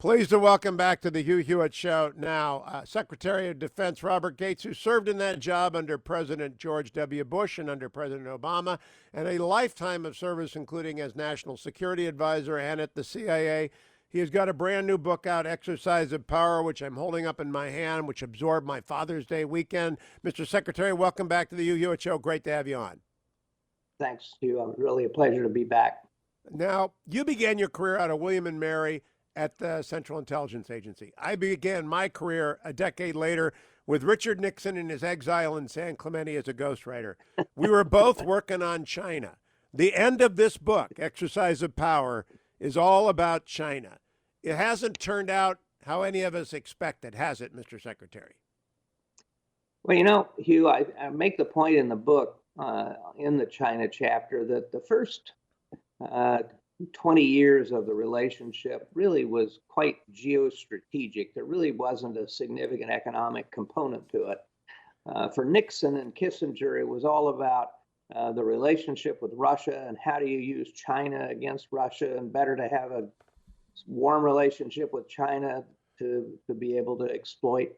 Pleased to welcome back to the Hugh Hewitt Show now Secretary of Defense Robert Gates, who served in that job under President George W. Bush and under President Obama, and a lifetime of service, including as National Security Advisor and at the CIA. He has got a brand new book out, Exercise of Power, which I'm holding up in my hand, which absorbed my Father's Day weekend. Mr. Secretary, welcome back to the Hugh Hewitt Show. Great to have you on. Thanks, Hugh. Really a pleasure to be back. Now, you began your career out of William and Mary at the Central Intelligence Agency. I began my career a decade later with Richard Nixon in his exile in San Clemente as a ghostwriter. We were both working on China. The end of this book, Exercise of Power, is all about China. It hasn't turned out how any of us expected, has it, Mr. Secretary? Well, Hugh, I make the point in the book, in the China chapter, that the first 20 years of the relationship really was quite geostrategic. There really wasn't a significant economic component to it. For Nixon and Kissinger, it was all about the relationship with Russia and how do you use China against Russia, and better to have a warm relationship with China to be able to exploit.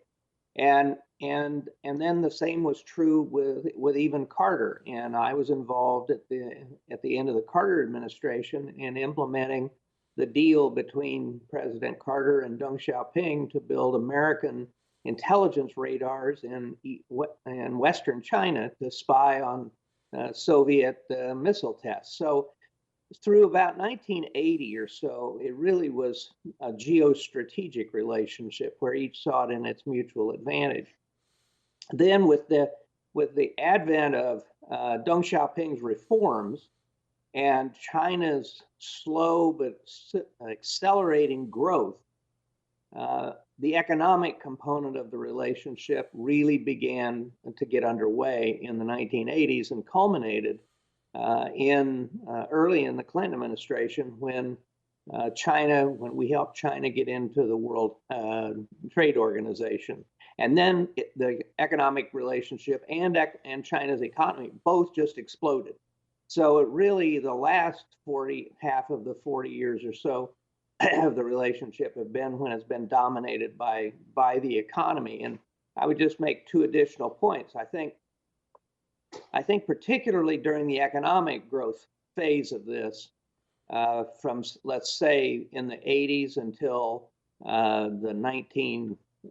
And then the same was true with even Carter. And I was involved at the end of the Carter administration in implementing the deal between President Carter and Deng Xiaoping to build American intelligence radars in Western China to spy on Soviet missile tests. So through about 1980 or so, it really was a geostrategic relationship where each saw it in its mutual advantage. Then with the advent of Deng Xiaoping's reforms and China's slow but accelerating growth, the economic component of the relationship really began to get underway in the 1980s and culminated early in the Clinton administration when we helped China get into the World Trade Organization. And then the economic relationship and China's economy both just exploded. So it really, the last half of the 40 years or so of the relationship have been when it's been dominated by the economy. And I would just make two additional points. I think particularly during the economic growth phase of this, from let's say in the 80s until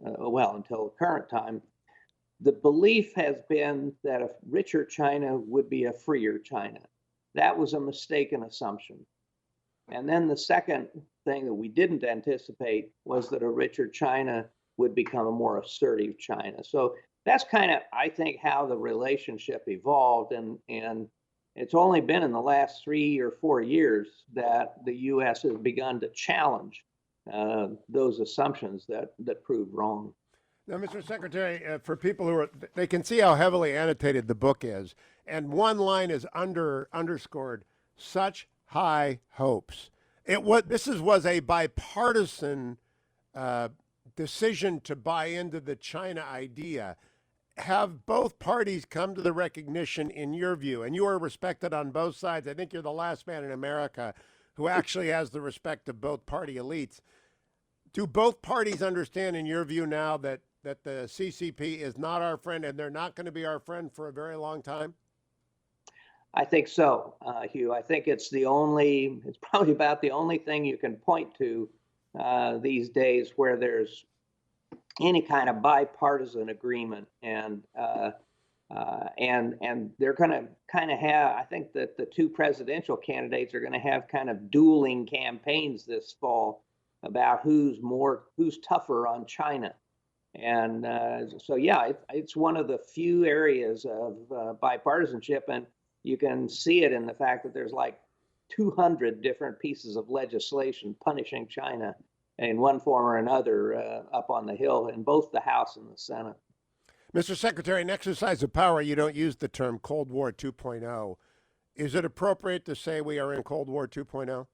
until current time, the belief has been that a richer China would be a freer China. That was a mistaken assumption. And then the second thing that we didn't anticipate was that a richer China would become a more assertive China. So that's kind of, I think, how the relationship evolved. And it's only been in the last 3 or 4 years that the U.S. has begun to challenge those assumptions that proved wrong. Now, Mr. Secretary, for people they can see how heavily annotated the book is. And one line is underscored, such high hopes. This was a bipartisan decision to buy into the China idea. Have both parties come to the recognition, in your view, and you are respected on both sides? I think you're the last man in America who actually has the respect of both party elites. Do both parties understand, in your view now, that the CCP is not our friend and they're not going to be our friend for a very long time? I think so, Hugh. I think it's probably about the only thing you can point to these days where there's any kind of bipartisan agreement, and they're going to kind of have, I think that the two presidential candidates are going to have kind of dueling campaigns this fall about who's tougher on China. And so, yeah, it's one of the few areas of bipartisanship, and you can see it in the fact that there's like 200 different pieces of legislation punishing China in one form or another up on the Hill in both the House and the Senate. Mr. Secretary, in Exercise of Power, you don't use the term Cold War 2.0. Is it appropriate to say we are in Cold War 2.0?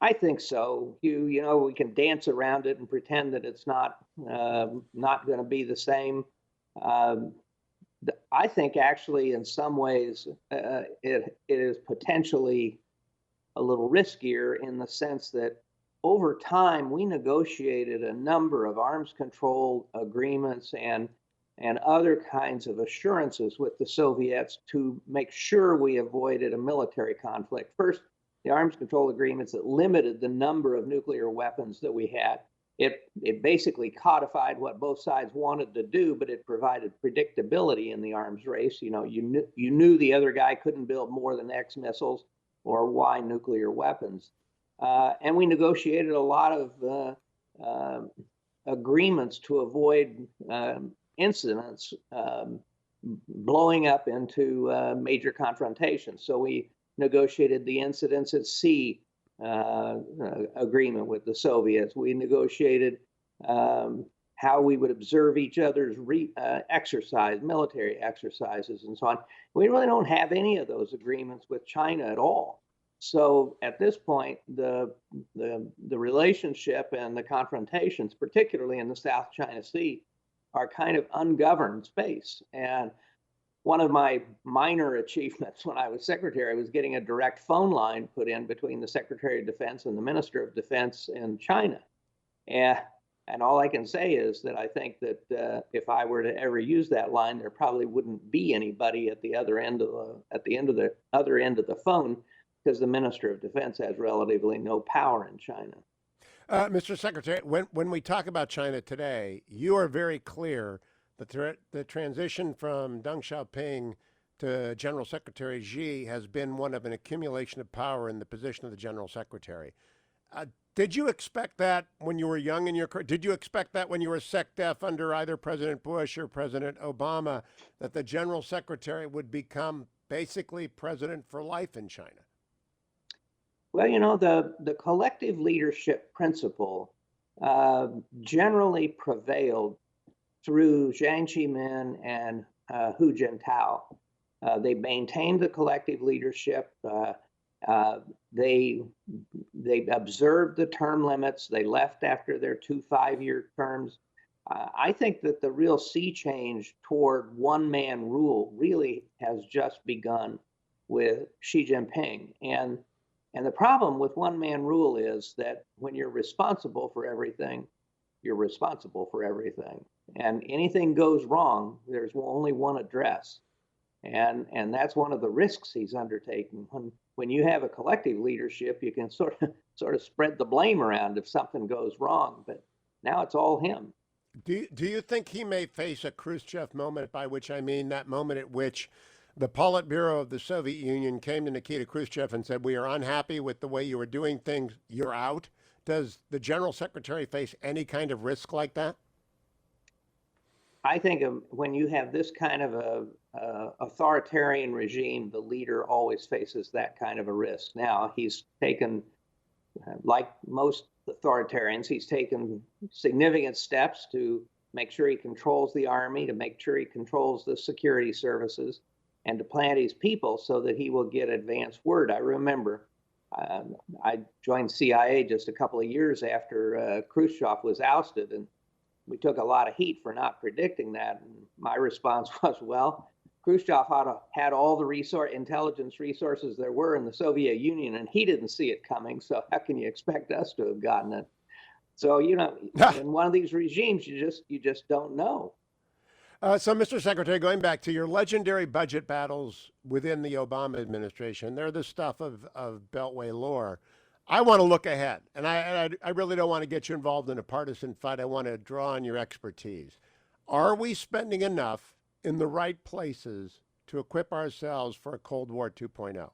I think so. We can dance around it and pretend that it's not going to be the same. I think actually, in some ways, it is potentially a little riskier in the sense that over time, we negotiated a number of arms control agreements and other kinds of assurances with the Soviets to make sure we avoided a military conflict. First, the arms control agreements that limited the number of nuclear weapons that we had. It basically codified what both sides wanted to do, but it provided predictability in the arms race. You knew the other guy couldn't build more than X missiles or Y nuclear weapons. And we negotiated a lot of agreements to avoid incidents blowing up into major confrontations. So we negotiated the incidents at sea agreement with the Soviets. We negotiated how we would observe each other's military exercises, and so on. We really don't have any of those agreements with China at all. So at this point, the relationship and the confrontations, particularly in the South China Sea, are kind of ungoverned space. And one of my minor achievements when I was secretary was getting a direct phone line put in between the Secretary of Defense and the Minister of Defense in China. And all I can say is that I think that if I were to ever use that line, there probably wouldn't be anybody at the other end of the phone, because the Minister of Defense has relatively no power in China. Mr. Secretary, when we talk about China today, you are very clear that the transition from Deng Xiaoping to General Secretary Xi has been one of an accumulation of power in the position of the General Secretary. Did you expect that when you were young in your career? Did you expect that when you were SecDef under either President Bush or President Obama, that the General Secretary would become basically president for life in China? Well, the collective leadership principle generally prevailed through Jiang Zemin and Hu Jintao. They maintained the collective leadership. They observed the term limits. They left after their 2 5-year terms. I think that the real sea change toward one-man rule really has just begun with Xi Jinping. And the problem with one-man rule is that when you're responsible for everything, you're responsible for everything. And anything goes wrong, there's only one address. And that's one of the risks he's undertaking. When you have a collective leadership, you can sort of spread the blame around if something goes wrong. But now it's all him. Do you think he may face a Khrushchev moment, by which I mean that moment at which the Politburo of the Soviet Union came to Nikita Khrushchev and said, "We are unhappy with the way you are doing things. You're out"? Does the General Secretary face any kind of risk like that? I think when you have this kind of a authoritarian regime, the leader always faces that kind of a risk. Now, he's taken, like most authoritarians, he's taken significant steps to make sure he controls the army, to make sure he controls the security services, and to plant his people so that he will get advance word. I remember I joined CIA just a couple of years after Khrushchev was ousted, and we took a lot of heat for not predicting that. And my response was, well, Khrushchev had all the intelligence resources there were in the Soviet Union, and he didn't see it coming. So how can you expect us to have gotten it? So, in one of these regimes, you just don't know. So, Mr. Secretary, going back to your legendary budget battles within the Obama administration, they're the stuff of Beltway lore. I want to look ahead, and I really don't want to get you involved in a partisan fight. I want to draw on your expertise. Are we spending enough in the right places to equip ourselves for a Cold War 2.0?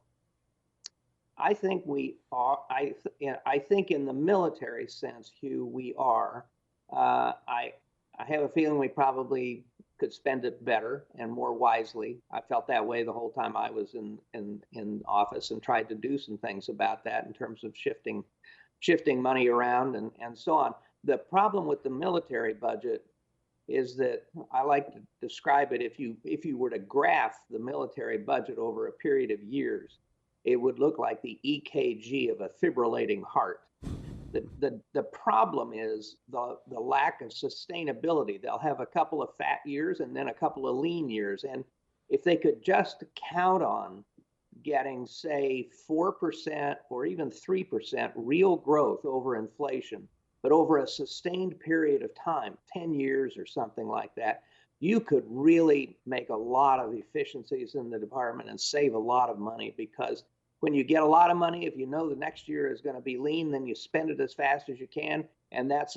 I think we are. I think in the military sense, Hugh, we are. I have a feeling we probably could spend it better and more wisely. I felt that way the whole time I was in office, and tried to do some things about that in terms of shifting money around and so on. The problem with the military budget is that I like to describe it, if you were to graph the military budget over a period of years, it would look like the EKG of a fibrillating heart. The problem is the lack of sustainability. They'll have a couple of fat years and then a couple of lean years. And if they could just count on getting, say, 4% or even 3% real growth over inflation, but over a sustained period of time, 10 years or something like that, you could really make a lot of efficiencies in the department and save a lot of money, because when you get a lot of money, if you know the next year is going to be lean, then you spend it as fast as you can. And that's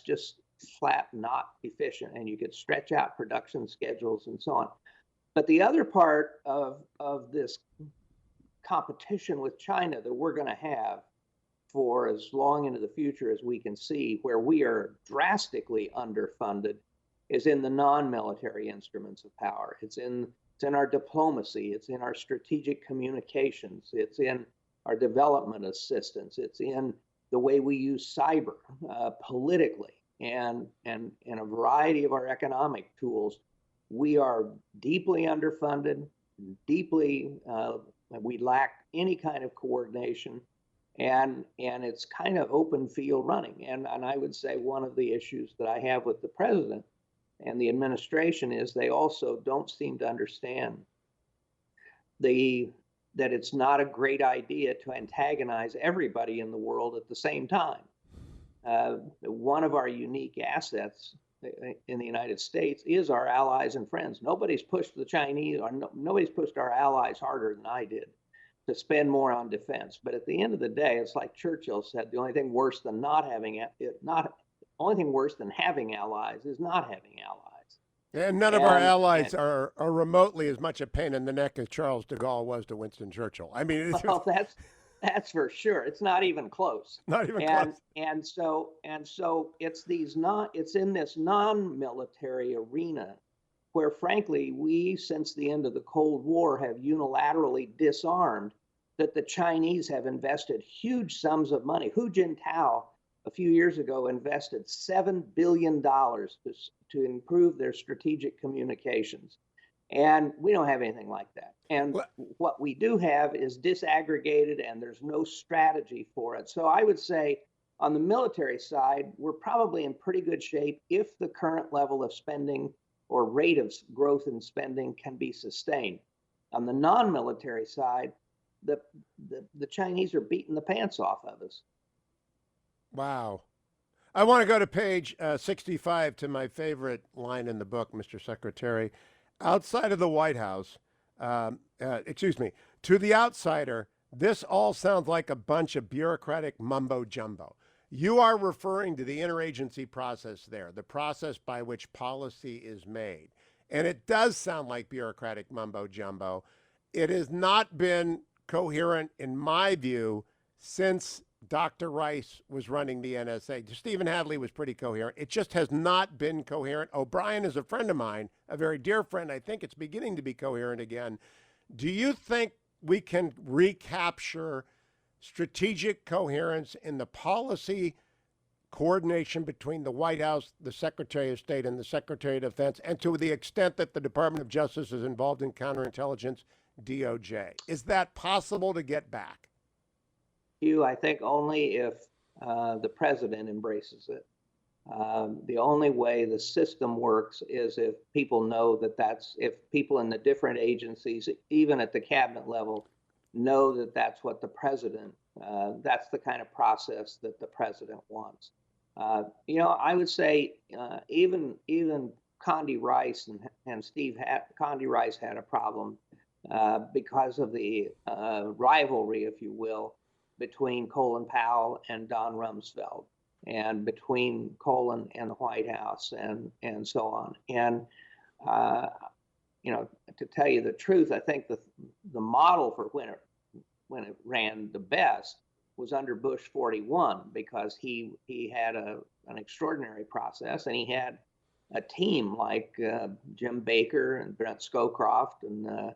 just flat not efficient. And you could stretch out production schedules and so on. But the other part of this competition with China that we're going to have for as long into the future as we can see, where we are drastically underfunded, is in the non-military instruments of power. It's in our diplomacy, it's in our strategic communications, it's in our development assistance, it's in the way we use cyber politically, and in a variety of our economic tools. We are deeply underfunded, we lack any kind of coordination, and it's kind of open field running. And I would say one of the issues that I have with the president and the administration is they also don't seem to understand that it's not a great idea to antagonize everybody in the world at the same time. One of our unique assets in the United States is our allies and friends. Nobody's pushed the Chinese, or nobody's pushed our allies harder than I did to spend more on defense. But at the end of the day, it's like Churchill said: the only thing worse than having allies is not having allies. And none of our allies are remotely as much a pain in the neck as Charles de Gaulle was to Winston Churchill. I mean, it's well, that's for sure. It's not even close. Not even close. And so it's in this non-military arena where, frankly, we, since the end of the Cold War, have unilaterally disarmed, that the Chinese have invested huge sums of money. Hu Jintao, a few years ago, invested $7 billion to improve their strategic communications. And we don't have anything like that. And what we do have is disaggregated, and there's no strategy for it. So I would say on the military side, we're probably in pretty good shape if the current level of spending or rate of growth in spending can be sustained. On the non-military side, the Chinese are beating the pants off of us. Wow. I want to go to page 65 to my favorite line in the book, Mr. Secretary. Outside of the White House, to the outsider, this all sounds like a bunch of bureaucratic mumbo jumbo. You are referring to the interagency process there, the process by which policy is made. And it does sound like bureaucratic mumbo jumbo. It has not been coherent, in my view, since Dr. Rice was running the NSA. Stephen Hadley was pretty coherent. It just has not been coherent. O'Brien is a friend of mine, a very dear friend. I think it's beginning to be coherent again. Do you think we can recapture strategic coherence in the policy coordination between the White House, the Secretary of State, and the Secretary of Defense, and to the extent that the Department of Justice is involved in counterintelligence, DOJ? Is that possible to get back? Hugh, I think only if the president embraces it. The only way the system works is if people know if people in the different agencies, even at the cabinet level, know that that's what the president, that's the kind of process that the president wants. I would say even Condi Rice and Condi Rice had a problem because of the rivalry, if you will, between Colin Powell and Don Rumsfeld, and between Colin and the White House, and so on. And to tell you the truth, I think the model for when it ran the best was under Bush 41, because he had an extraordinary process, and he had a team like Jim Baker and Brent Scowcroft and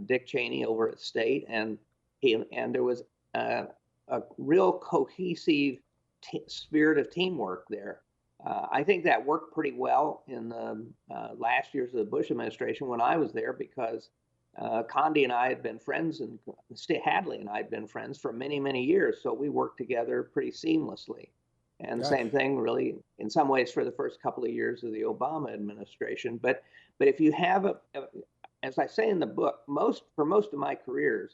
Dick Cheney over at State, and there was a real cohesive spirit of teamwork there. I think that worked pretty well in the last years of the Bush administration when I was there, because Condi and I had been friends, and Hadley and I had been friends for many, many years. So we worked together pretty seamlessly. And the same thing, really, in some ways, for the first couple of years of the Obama administration. But if you have as I say in the book, for most of my career,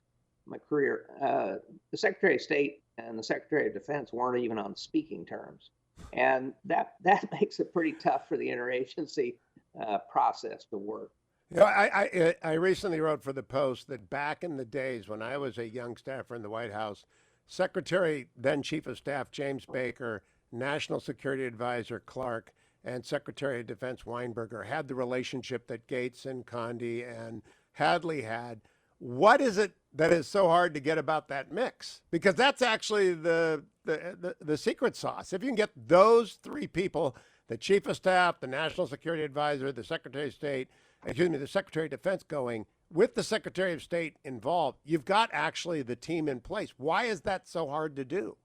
the Secretary of State and the Secretary of Defense weren't even on speaking terms, and that makes it pretty tough for the interagency process to work. You know, I recently wrote for the Post that back in the days when I was a young staffer in the White House, Secretary, then Chief of Staff James Baker, National Security Advisor Clark, and Secretary of Defense Weinberger had the relationship that Gates and Condi and Hadley had. What is it that is so hard to get about that mix? Because that's actually the secret sauce. If you can get those three people, the Chief of Staff, the National Security Advisor, the Secretary of State, the Secretary of Defense going, with the Secretary of State involved, you've got actually the team in place. Why is that so hard to do?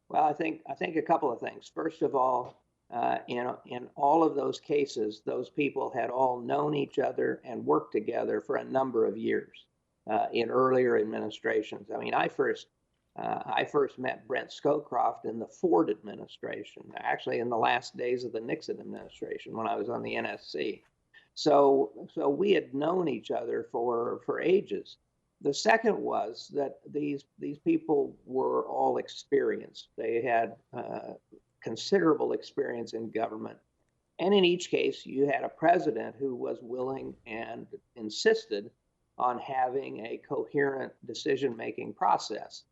Well, I think a couple of things. First of all, in all of those cases, those people had all known each other and worked together for a number of years in earlier administrations. I mean, I first met Brent Scowcroft in the Ford administration, actually in the last days of the Nixon administration when I was on the NSC. So we had known each other for ages. The second was that these people were all experienced. They had considerable experience in government. And in each case, you had a president who was willing and insisted on having a coherent decision-making process.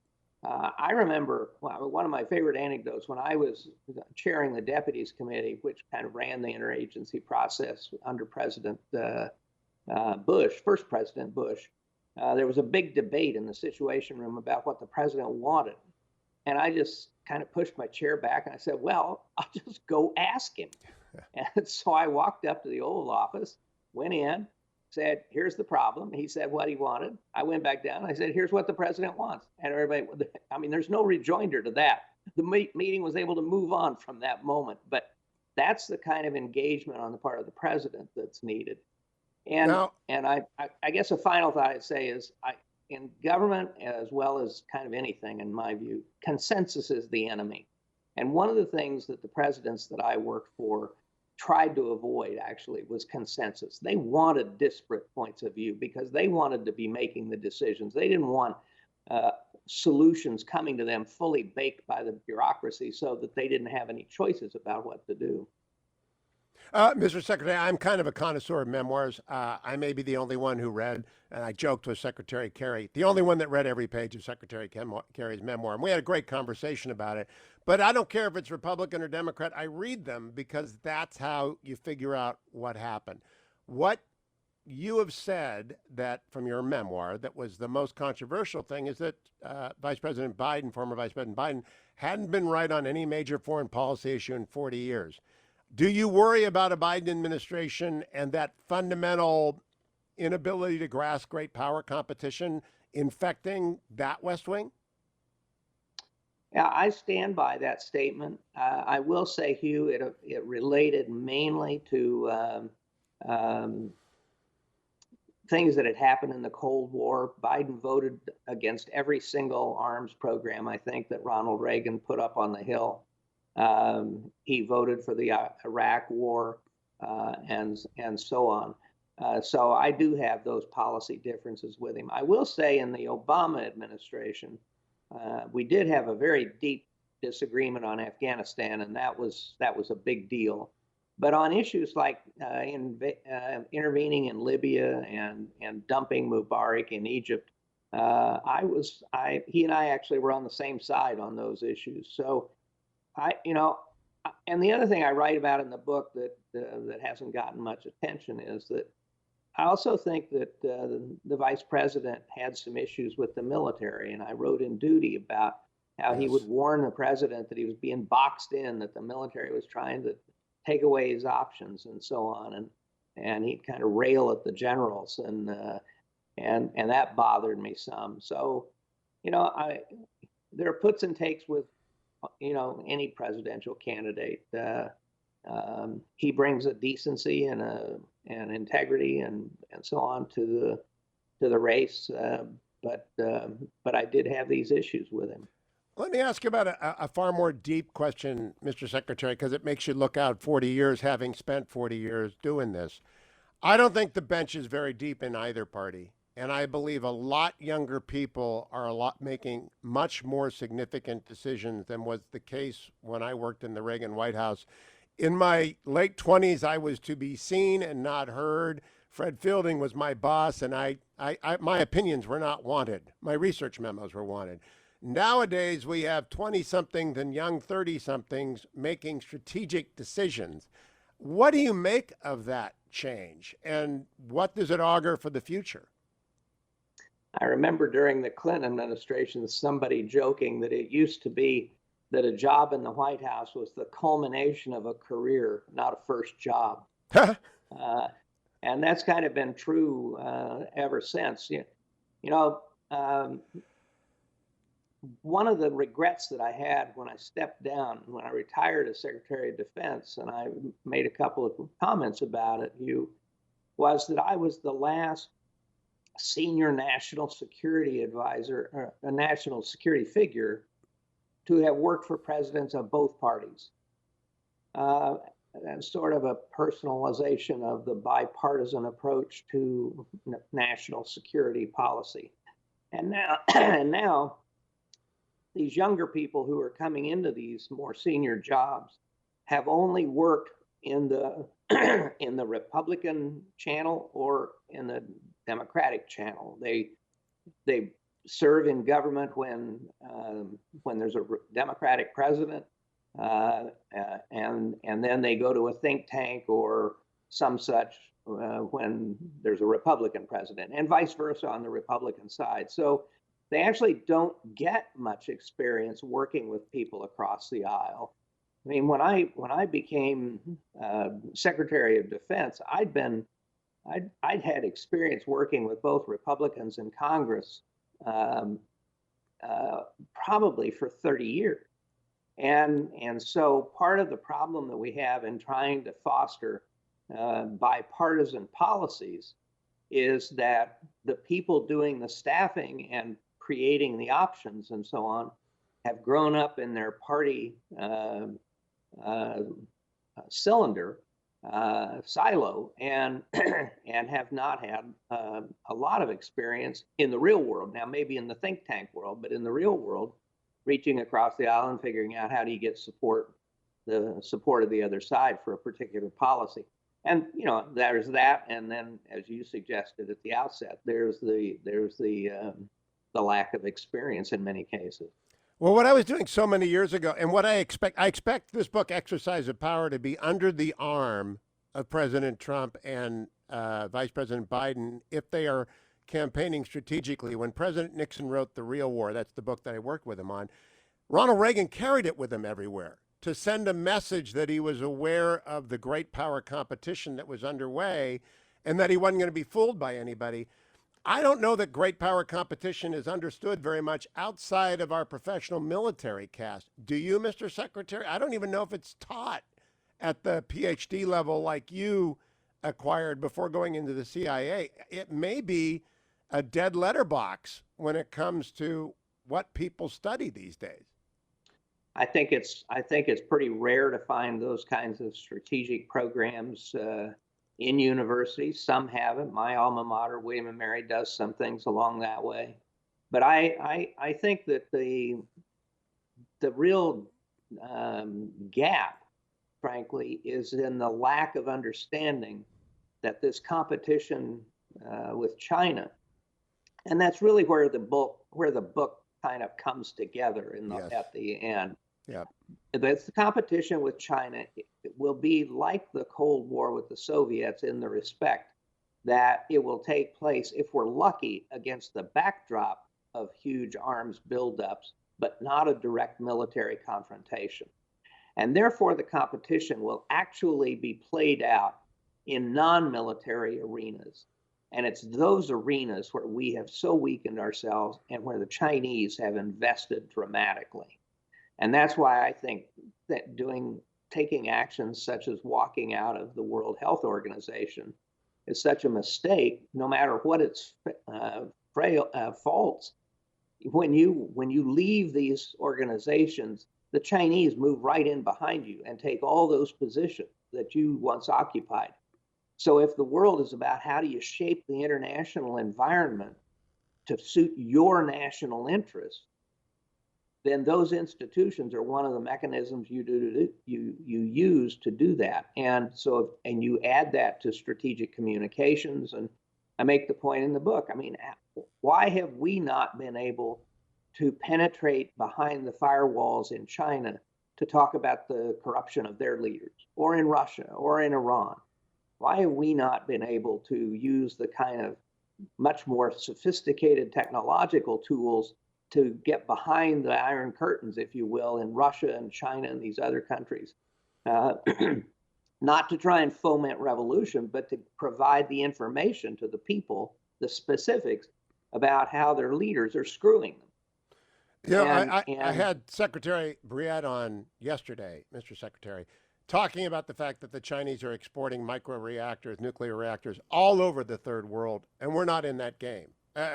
I remember one of my favorite anecdotes when I was chairing the Deputies Committee, which kind of ran the interagency process under President Bush, first President Bush. There was a big debate in the Situation Room about what the president wanted. And I just kind of pushed my chair back and I said, well, I'll just go ask him. And so I walked up to the Oval Office, went in, said, here's the problem. He said what he wanted. I went back down. I said, here's what the president wants. And everybody, I mean, there's no rejoinder to that. The meeting was able to move on from that moment. But that's the kind of engagement on the part of the president that's needed. And I guess a final thought I'd say is in government, as well as kind of anything, in my view, consensus is the enemy. And one of the things that the presidents that I worked for tried to avoid actually was consensus. They wanted disparate points of view because they wanted to be making the decisions. They didn't want solutions coming to them fully baked by the bureaucracy so that they didn't have any choices about what to do. Mr. Secretary, I'm kind of a connoisseur of memoirs. I may be the only one who read, and I joked with Secretary Kerry, the only one that read every page of Secretary Kerry's memoir. And we had a great conversation about it. But I don't care if it's Republican or Democrat. I read them because that's how you figure out what happened. What you have said that from your memoir that was the most controversial thing is that Vice President Biden, former Vice President Biden, hadn't been right on any major foreign policy issue in 40 years. Do you worry about a Biden administration and that fundamental inability to grasp great power competition infecting that West Wing? Yeah, I stand by that statement. I will say, Hugh, it related mainly to things that had happened in the Cold War. Biden voted against every single arms program, I think, that Ronald Reagan put up on the Hill. He voted for the Iraq War and so on. So I do have those policy differences with him. I will say in the Obama administration, we did have a very deep disagreement on Afghanistan, and that was a big deal. But on issues like intervening in Libya and dumping Mubarak in Egypt, he and I actually were on the same side on those issues. So and the other thing I write about in the book that hasn't gotten much attention is that I also think that the vice president had some issues with the military, and I wrote in Duty about how he would warn the president that he was being boxed in, that the military was trying to take away his options and so on, and he'd kind of rail at the generals, and that bothered me some. So, there are puts and takes with any presidential candidate. He brings a decency and an integrity and so on to the race. But I did have these issues with him. Let me ask you about a far more deep question, Mr. Secretary, because it makes you look out 40 years, having spent 40 years doing this. I don't think the bench is very deep in either party. And I believe a lot younger people are a lot making much more significant decisions than was the case when I worked in the Reagan White House. In my late 20s, I was to be seen and not heard. Fred Fielding was my boss, and my opinions were not wanted. My research memos were wanted. Nowadays, we have 20 somethings and young 30 somethings making strategic decisions. What do you make of that change, and what does it augur for the future? I remember during the Clinton administration, somebody joking that it used to be that a job in the White House was the culmination of a career, not a first job. Uh, and that's kind of been true ever since. You know, one of the regrets that I had when I stepped down, when I retired as Secretary of Defense, and I made a couple of comments about it, was that I was the last senior national security advisor, or a national security figure, to have worked for presidents of both parties. And sort of a personalization of the bipartisan approach to national security policy. And now, and now, these younger people who are coming into these more senior jobs have only worked in the in the Republican channel or in the Democratic channel. They serve in government when there's a Democratic president, and then they go to a think tank or some such when there's a Republican president, and vice versa on the Republican side. So they actually don't get much experience working with people across the aisle. I mean, when I became Secretary of Defense, I'd had experience working with both Republicans in Congress probably for 30 years. And so part of the problem that we have in trying to foster bipartisan policies is that the people doing the staffing and creating the options and so on have grown up in their party cylinder, silo, and and have not had a lot of experience in the real world. Now, maybe in the think tank world, but in the real world, reaching across the aisle and figuring out how do you get the support of the other side for a particular policy. And there's that, and then, as you suggested at the outset, there's the lack of experience in many cases. Well, what I was doing so many years ago, and what I expect this book, Exercise of Power, to be under the arm of President Trump and Vice President Biden if they are campaigning strategically. When President Nixon wrote The Real War, that's the book that I worked with him on, Ronald Reagan carried it with him everywhere to send a message that he was aware of the great power competition that was underway and that he wasn't going to be fooled by anybody. I don't know that great power competition is understood very much outside of our professional military caste. Do you, Mr. Secretary? I don't even know if it's taught at the PhD level like you acquired before going into the CIA. It may be a dead letterbox when it comes to what people study these days. I think it's pretty rare to find those kinds of strategic programs in universities. Some have it. My alma mater, William and Mary, does some things along that way. But I think that the real gap, frankly, is in the lack of understanding that this competition with China, and that's really where the book kind of comes together Yes. at the end. Yeah. The competition with China will be like the Cold War with the Soviets in the respect that it will take place, if we're lucky, against the backdrop of huge arms buildups, but not a direct military confrontation. And therefore, the competition will actually be played out in non-military arenas. And it's those arenas where we have so weakened ourselves and where the Chinese have invested dramatically. And that's why I think that taking actions such as walking out of the World Health Organization is such a mistake, no matter what its faults. When you leave these organizations, the Chinese move right in behind you and take all those positions that you once occupied. So if the world is about how do you shape the international environment to suit your national interests, then those institutions are one of the mechanisms you use to do that. And so, and you add that to strategic communications. And I make the point in the book. I mean, why have we not been able to penetrate behind the firewalls in China to talk about the corruption of their leaders, or in Russia, or in Iran? Why have we not been able to use the kind of much more sophisticated technological tools to get behind the iron curtains, if you will, in Russia and China and these other countries? Not to try and foment revolution, but to provide the information to the people, the specifics about how their leaders are screwing them. Yeah, I had Secretary Briette on yesterday, Mr. Secretary, talking about the fact that the Chinese are exporting microreactors, nuclear reactors, all over the third world, and we're not in that game.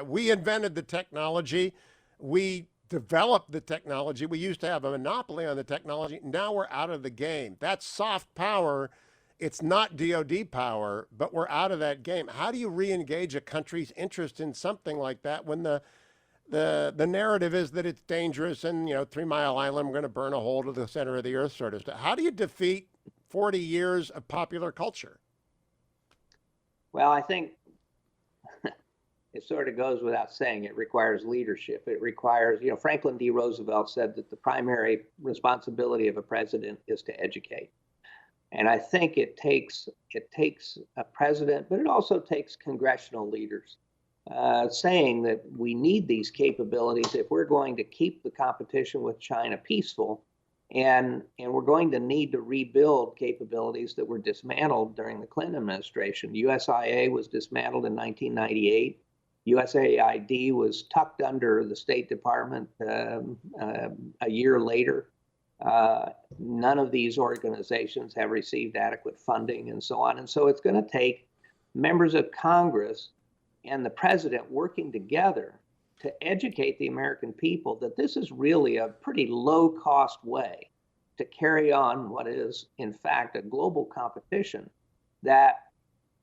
We invented the technology. We developed the technology. We used to have a monopoly on the technology. Now we're out of the game. That's soft power. It's not DOD power, but we're out of that game. How do you re-engage a country's interest in something like that when the narrative is that it's dangerous and, 3 Mile Island, we're going to burn a hole to the center of the earth sort of stuff? How do you defeat 40 years of popular culture? Well, I think it sort of goes without saying. It requires leadership. It requires, Franklin D. Roosevelt said that the primary responsibility of a president is to educate. And I think it takes a president, but it also takes congressional leaders saying that we need these capabilities if we're going to keep the competition with China peaceful, and we're going to need to rebuild capabilities that were dismantled during the Clinton administration. USIA was dismantled in 1998. USAID was tucked under the State Department a year later. None of these organizations have received adequate funding and so on. And so it's going to take members of Congress and the president working together to educate the American people that this is really a pretty low-cost way to carry on what is, in fact, a global competition. That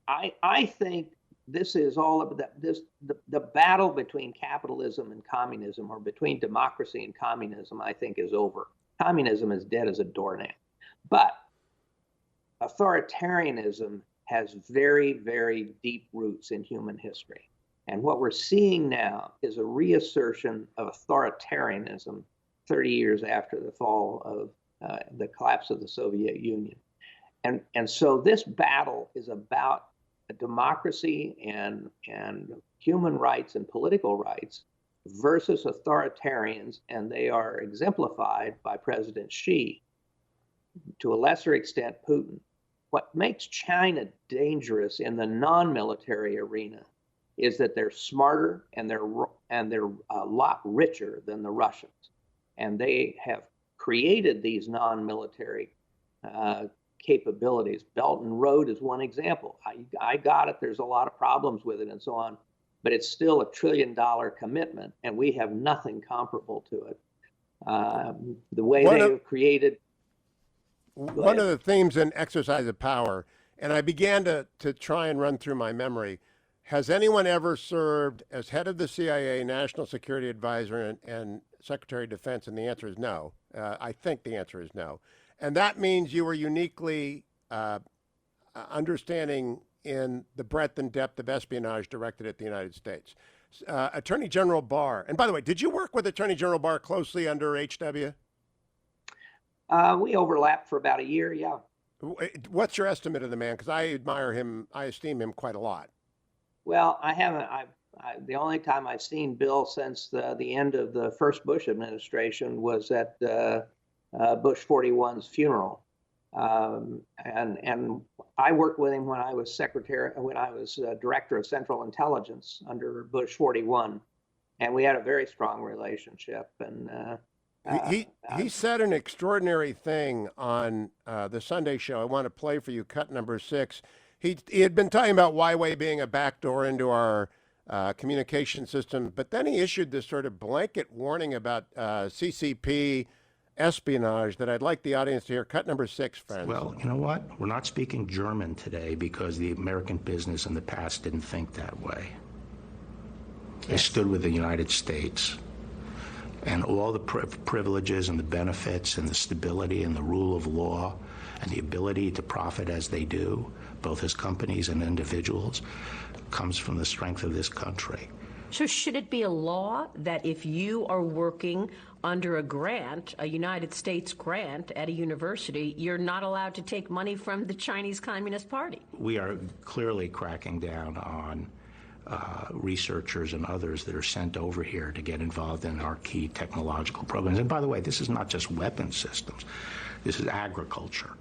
I think this is all of the battle between capitalism and communism, or between democracy and communism, I think is over. Communism is dead as a doornail. But authoritarianism has very, very deep roots in human history. And what we're seeing now is a reassertion of authoritarianism 30 years after the fall of the collapse of the Soviet Union. And so this battle is about democracy and human rights and political rights versus authoritarians, and they are exemplified by President Xi, to a lesser extent Putin. What makes China dangerous in the non-military arena is that they're smarter and they're a lot richer than the Russians, and they have created these non-military capabilities. Belt and Road is one example. I got it. There's a lot of problems with it and so on, but it's still $1 trillion commitment, and we have nothing comparable to it. The way they have created. One of the themes in Exercise of Power, and I began to try and run through my memory, has anyone ever served as head of the CIA, National Security Advisor, and Secretary of Defense? And the answer is no. I think the answer is no. And that means you were uniquely understanding in the breadth and depth of espionage directed at the United States. Attorney General Barr, and by the way, did you work with Attorney General Barr closely under H.W.? We overlapped for about a year, yeah. What's your estimate of the man? Because I admire him, I esteem him quite a lot. Well, I haven't. The only time I've seen Bill since the end of the first Bush administration was at Bush 41's funeral, and I worked with him when I was director of Central Intelligence under Bush 41, and we had a very strong relationship. And he said an extraordinary thing on the Sunday show. I want to play for you cut number 6. He had been talking about Huawei being a backdoor into our communication system, but then he issued this sort of blanket warning about CCP espionage that I'd like the audience to hear. Cut number 6, friends. Well, you know what? We're not speaking German today because the American business in the past didn't think that way. They stood with the United States. And all the privileges and the benefits and the stability and the rule of law and the ability to profit as they do, both as companies and individuals, comes from the strength of this country. So should it be a law that if you are working under a grant, a United States grant at a university, you're not allowed to take money from the Chinese Communist Party? We are clearly cracking down on researchers and others that are sent over here to get involved in our key technological programs. And by the way, this is not just weapon systems. This is agriculture.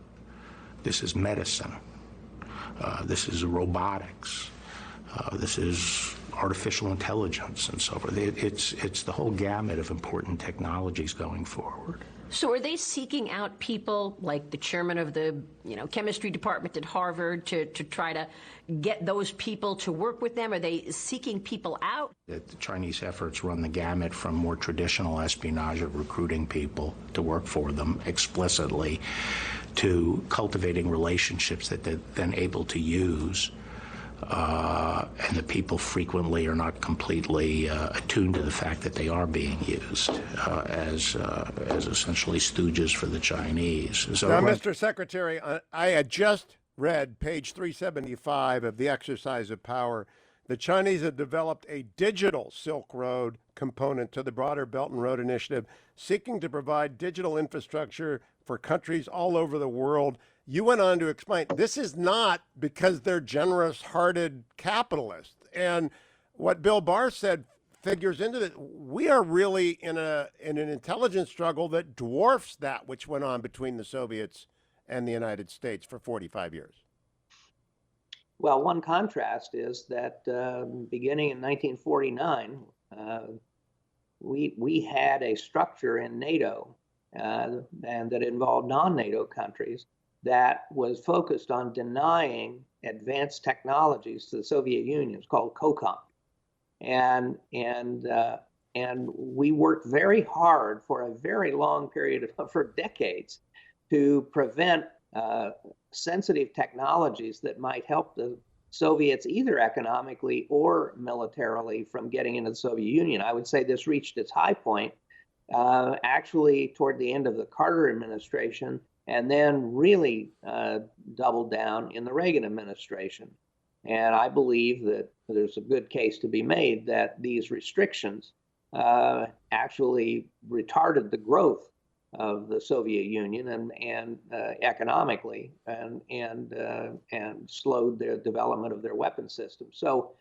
This is medicine. This is robotics. This is artificial intelligence and so forth. It's the whole gamut of important technologies going forward. So are they seeking out people like the chairman of the chemistry department at Harvard to try to get those people to work with them? Are they seeking people out? The Chinese efforts run the gamut from more traditional espionage of recruiting people to work for them explicitly to cultivating relationships that they're then able to use. And the people frequently are not completely attuned to the fact that they are being used as essentially stooges for the Chinese. So now, Mr. Secretary, I had just read page 375 of The Exercise of Power. The Chinese have developed a digital Silk Road component to the broader Belt and Road Initiative, seeking to provide digital infrastructure for countries all over the world. You went on to explain this is not because they're generous-hearted capitalists. And what Bill Barr said figures into that. We are really in an intelligence struggle that dwarfs that which went on between the Soviets and the United States for 45 years. Well, one contrast is that beginning in 1949, we had a structure in NATO and that involved non-NATO countries that was focused on denying advanced technologies to the Soviet Union. It's called COCOM. And we worked very hard for a very long period for decades to prevent sensitive technologies that might help the Soviets either economically or militarily from getting into the Soviet Union. I would say this reached its high point actually toward the end of the Carter administration, and then really doubled down in the Reagan administration. And I believe that there's a good case to be made that these restrictions actually retarded the growth of the Soviet Union and economically and slowed their development of their weapon system. So,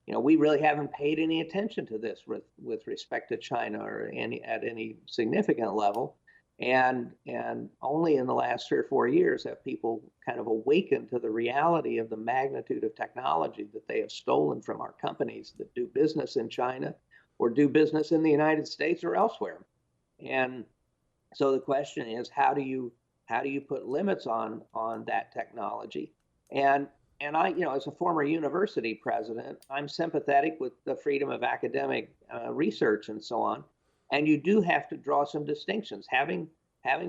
we really haven't paid any attention to this with respect to China or at any significant level. And only in the last 3 or 4 years have people kind of awakened to the reality of the magnitude of technology that they have stolen from our companies that do business in China or do business in the United States or elsewhere. And so the question is, how do you put limits on that technology? And I, as a former university president, I'm sympathetic with the freedom of academic research and so on. And you do have to draw some distinctions. Having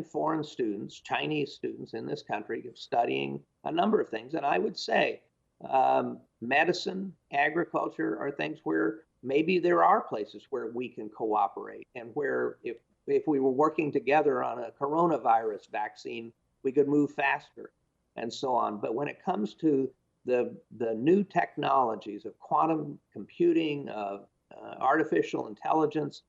foreign students, Chinese students in this country studying a number of things, and I would say medicine, agriculture are things where maybe there are places where we can cooperate, and where if we were working together on a coronavirus vaccine, we could move faster and so on. But when it comes to the new technologies of quantum computing, of artificial intelligence,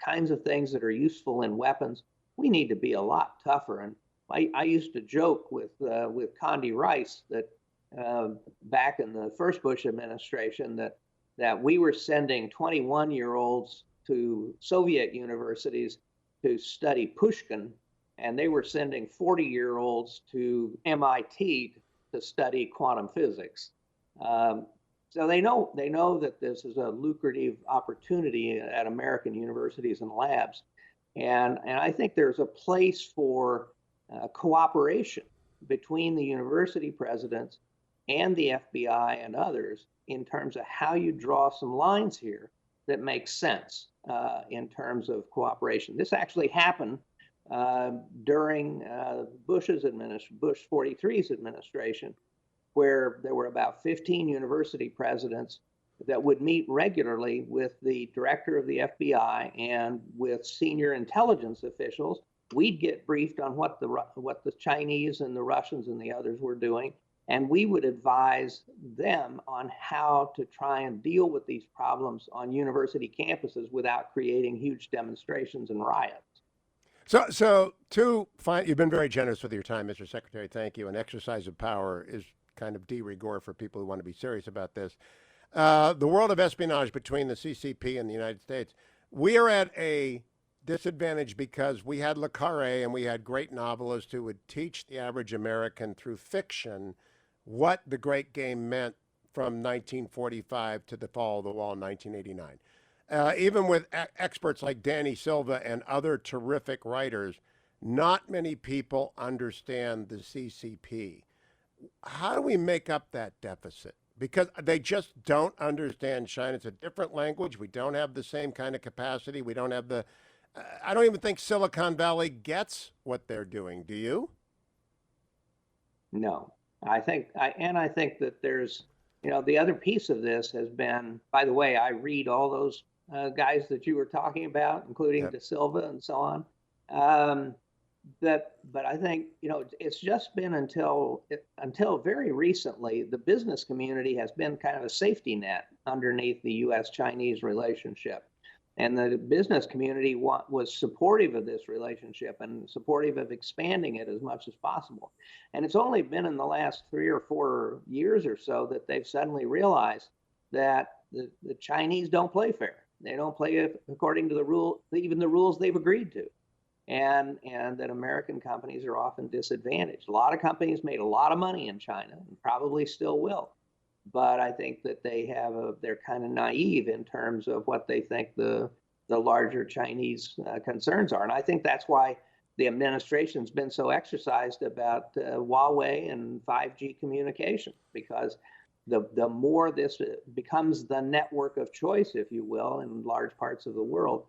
kinds of things that are useful in weapons, we need to be a lot tougher. And I used to joke with Condi Rice that back in the first Bush administration that we were sending 21-year-olds to Soviet universities to study Pushkin, and they were sending 40-year-olds to MIT to study quantum physics. So they know that this is a lucrative opportunity at American universities and labs. And I think there's a place for cooperation between the university presidents and the FBI and others in terms of how you draw some lines here that makes sense in terms of cooperation. This actually happened during Bush 43's administration, where there were about 15 university presidents that would meet regularly with the director of the FBI and with senior intelligence officials. We'd get briefed on what the Chinese and the Russians and the others were doing, and we would advise them on how to try and deal with these problems on university campuses without creating huge demonstrations and riots. So you've been very generous with your time, Mr. Secretary. Thank you. An exercise of power is kind of de rigueur for people who want to be serious about this. The world of espionage between the CCP and the United States. We are at a disadvantage because we had Le Carre and we had great novelists who would teach the average American through fiction what the great game meant from 1945 to the fall of the wall in 1989. Even with experts like Danny Silva and other terrific writers, not many people understand the CCP. How do we make up that deficit? Because they just don't understand China. It's a different language. We don't have the same kind of capacity. We don't have the. I don't even think Silicon Valley gets what they're doing. Do you? No, I think that there's, the other piece of this has been, by the way, I read all those guys that you were talking about, including De Silva and so on. But I think, it's just been until very recently, the business community has been kind of a safety net underneath the U.S.-Chinese relationship. And the business community was supportive of this relationship and supportive of expanding it as much as possible. And it's only been in the last 3 or 4 years or so that they've suddenly realized that the Chinese don't play fair. They don't play according to even the rules they've agreed to. And that American companies are often disadvantaged. A lot of companies made a lot of money in China and probably still will. But I think that they're kind of naive in terms of what they think the larger Chinese concerns are. And I think that's why the administration's been so exercised about Huawei and 5G communication, because the more this becomes the network of choice, if you will, in large parts of the world,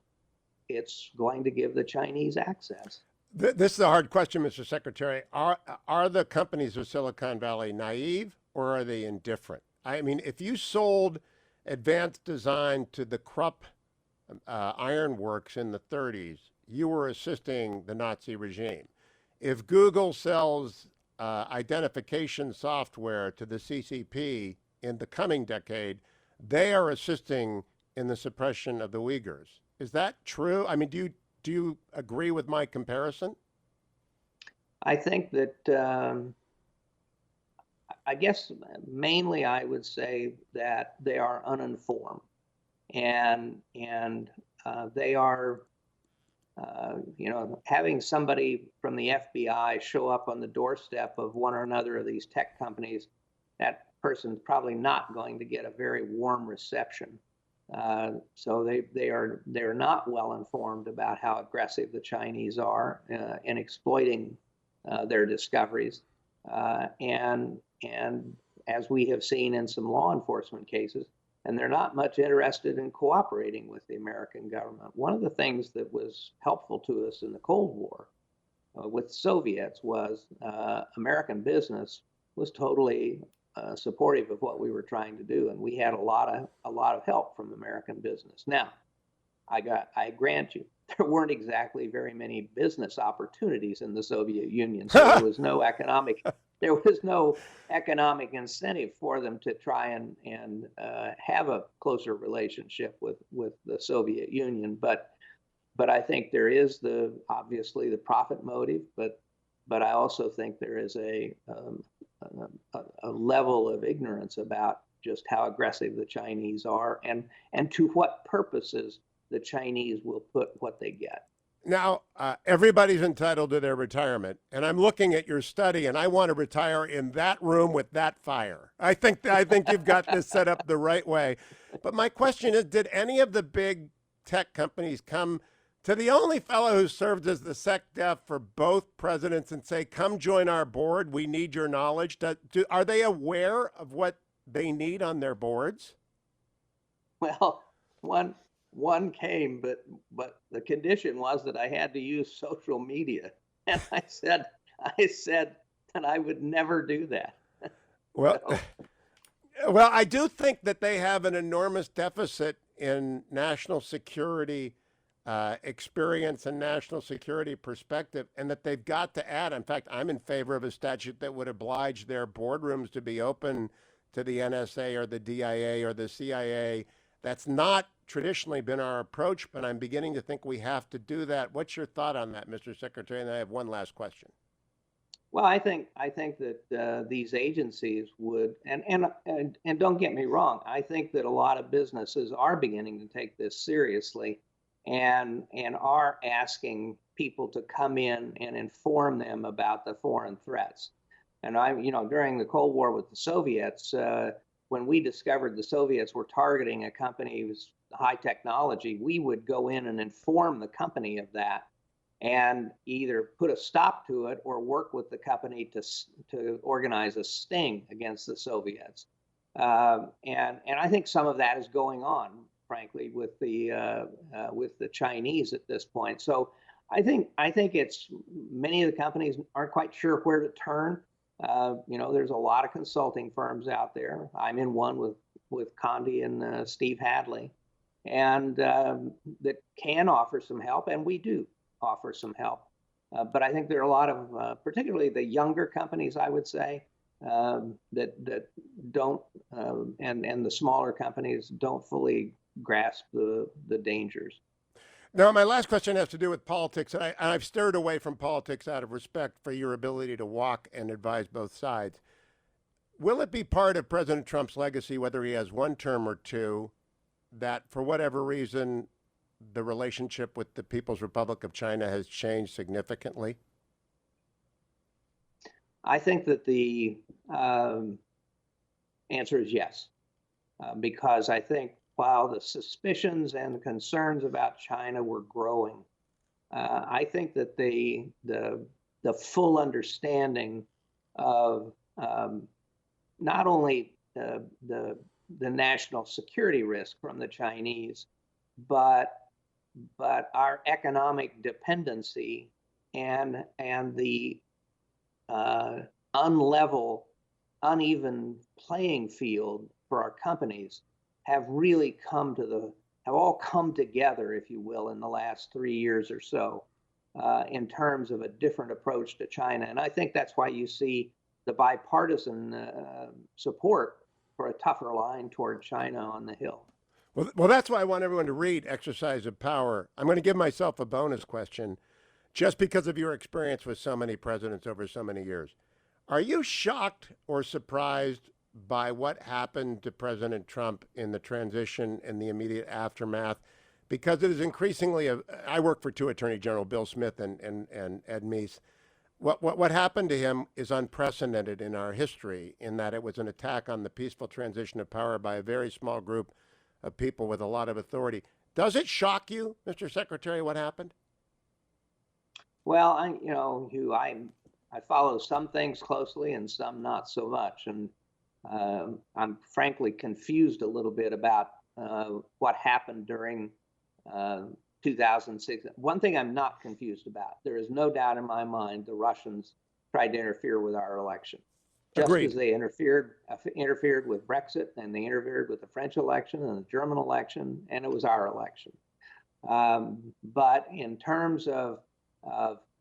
it's going to give the Chinese access. This is a hard question, Mr. Secretary. Are the companies of Silicon Valley naive or are they indifferent? I mean, if you sold advanced design to the Krupp Iron Works in the 30s, you were assisting the Nazi regime. If Google sells identification software to the CCP in the coming decade, they are assisting in the suppression of the Uyghurs. Is that true? I mean, do you agree with my comparison? I think that I guess mainly I would say that they are uninformed, and they are having somebody from the FBI show up on the doorstep of one or another of these tech companies. That person's probably not going to get a very warm reception. So they're not well informed about how aggressive the Chinese are in exploiting their discoveries, and as we have seen in some law enforcement cases, and they're not much interested in cooperating with the American government. One of the things that was helpful to us in the Cold War with Soviets was American business was totally supportive of what we were trying to do, and we had a lot of help from American business. Now, I grant you, there weren't exactly very many business opportunities in the Soviet Union, so there was no economic incentive for them to try and have a closer relationship with the Soviet Union. But I think there is obviously the profit motive, but I also think there is a level of ignorance about just how aggressive the Chinese are and to what purposes the Chinese will put what they get. Now, everybody's entitled to their retirement, and I'm looking at your study, and I want to retire in that room with that fire. I think you've got this set up the right way. But my question is, did any of the big tech companies come to the only fellow who served as the SecDef for both presidents and say, come join our board, we need your knowledge? Are they aware of what they need on their boards? Well, one one came, but the condition was that I had to use social media, and I said that I would never do that. Well, So, well, I do think that they have an enormous deficit in national security experience and national security perspective, and that they've got to add. In fact, I'm in favor of a statute that would oblige their boardrooms to be open to the NSA or the DIA or the CIA. That's not traditionally been our approach, but I'm beginning to think we have to do that. What's your thought on that, Mr. Secretary? And I have one last question. well, I think that these agencies would, and don't get me wrong, I think that a lot of businesses are beginning to take this seriously, and are asking people to come in and inform them about the foreign threats. And during the Cold War with the Soviets, when we discovered the Soviets were targeting a company with high technology, we would go in and inform the company of that, and either put a stop to it or work with the company to organize a sting against the Soviets. And I think some of that is going on, frankly, with the Chinese at this point. So I think it's many of the companies aren't quite sure where to turn. There's a lot of consulting firms out there. I'm in one with Condi and Steve Hadley, and that can offer some help, and we do offer some help. But I think there are a lot of, particularly the younger companies, I would say, that don't, and the smaller companies don't fully grasp the dangers. Now, my last question has to do with politics, and I've steered away from politics out of respect for your ability to walk and advise both sides. Will it be part of President Trump's legacy, whether he has one term or two, that for whatever reason, the relationship with the People's Republic of China has changed significantly? I think that the answer is yes, because I think while the suspicions and the concerns about China were growing, I think that the full understanding of not only the national security risk from the Chinese, but our economic dependency and the uneven playing field for our companies have really all come together, if you will, in the last 3 years or so, in terms of a different approach to China. And I think that's why you see the bipartisan support for a tougher line toward China on the Hill. Well, that's why I want everyone to read Exercise of Power. I'm going to give myself a bonus question, just because of your experience with so many presidents over so many years. Are you shocked or surprised by what happened to President Trump in the transition and the immediate aftermath? Because it is increasingly, I work for two Attorney General, Bill Smith and Ed Meese. What happened to him is unprecedented in our history, in that it was an attack on the peaceful transition of power by a very small group of people with a lot of authority. Does it shock you, Mr. Secretary, what happened? Well, Hugh, I follow some things closely and some not so much, and I'm frankly confused a little bit about what happened during 2006. One thing I'm not confused about: there is no doubt in my mind the Russians tried to interfere with our election, just Agreed. as they interfered with Brexit, and they interfered with the French election and the German election, and it was our election. But in terms of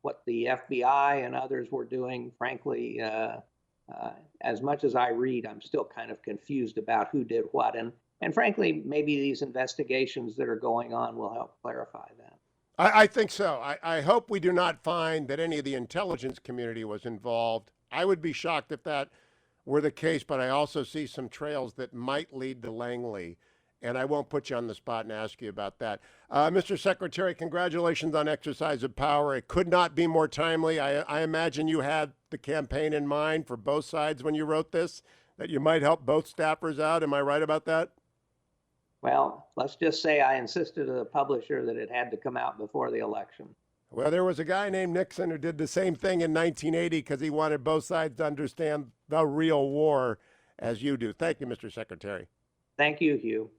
what the FBI and others were doing, frankly, as much as I read, I'm still kind of confused about who did what. And frankly, maybe these investigations that are going on will help clarify that. I think so. I hope we do not find that any of the intelligence community was involved. I would be shocked if that were the case, but I also see some trails that might lead to Langley. And I won't put you on the spot and ask you about that. Mr. Secretary, congratulations on Exercise of Power. It could not be more timely. I imagine you had the campaign in mind for both sides when you wrote this, that you might help both staffers out. Am I right about that? Well, let's just say I insisted to the publisher that it had to come out before the election. Well, there was a guy named Nixon who did the same thing in 1980 because he wanted both sides to understand the real war as you do. Thank you, Mr. Secretary. Thank you, Hugh.